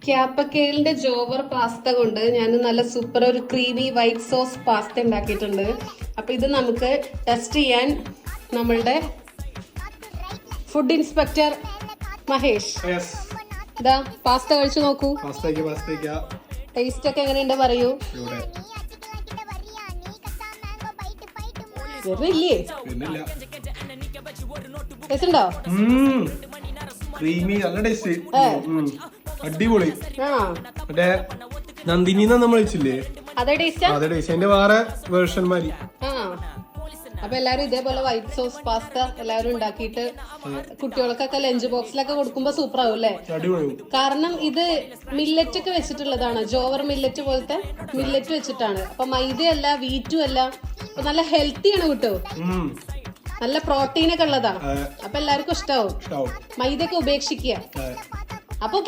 ക്യാപ്പക്കേലിന്റെ jowar pasta കൊണ്ട് ഞാൻ നല്ല സൂപ്പർ ഒരു ക്രീമി വൈറ്റ് സോസ് പാസ്ത ഉണ്ടാക്കിയിട്ടുണ്ട്. അപ്പൊ ഇത് നമുക്ക് ടെസ്റ്റ് ചെയ്യാൻ നമ്മളുടെ ഫുഡ് ഇൻസ്പെക്ടർ മഹേഷ് ഇതാ പാസ്ത കഴിച്ചു നോക്കൂ. ടേസ്റ്റ് ഒക്കെ എങ്ങനെയുണ്ട് പറയൂ. ഇല്ലേ ടേസ്റ്റ് ഉണ്ടോ? ക്രീമി നല്ല ടേസ്റ്റ്, അടിപൊളി. മറ്റേ നന്ദിനിന്ന് നമ്മൾ വെച്ചില്ലേ അതേ ടേസ്റ്റ്. അതേ ടേസ്റ്റ്, അതിന്റെ വേറെ വേർഷൻ മാതിരി. അപ്പൊ എല്ലാരും ഇതേപോലെ വൈറ്റ് സോസ് പാസ്ത എല്ലാവരും ഉണ്ടാക്കിയിട്ട് കുട്ടികൾക്കൊക്കെ ലഞ്ച് ബോക്സിലൊക്കെ കൊടുക്കുമ്പോ സൂപ്പർ ആവും അല്ലേ? കാരണം ഇത് മില്ലറ്റ് ഒക്കെ വെച്ചിട്ടുള്ളതാണ്, ജോവർ മില്ലറ്റ് പോലത്തെ മില്ലറ്റ് വെച്ചിട്ടാണ്. അപ്പൊ മൈദയല്ല വീറ്റും അല്ല, അപ്പൊ നല്ല ഹെൽത്തിയാണ് കിട്ടോ, നല്ല പ്രോട്ടീൻ ഒക്കെ ഉള്ളതാ. അപ്പൊ എല്ലാവർക്കും ഇഷ്ടാവും, മൈദയൊക്കെ ഉപേക്ഷിക്കുക. അപ്പൊ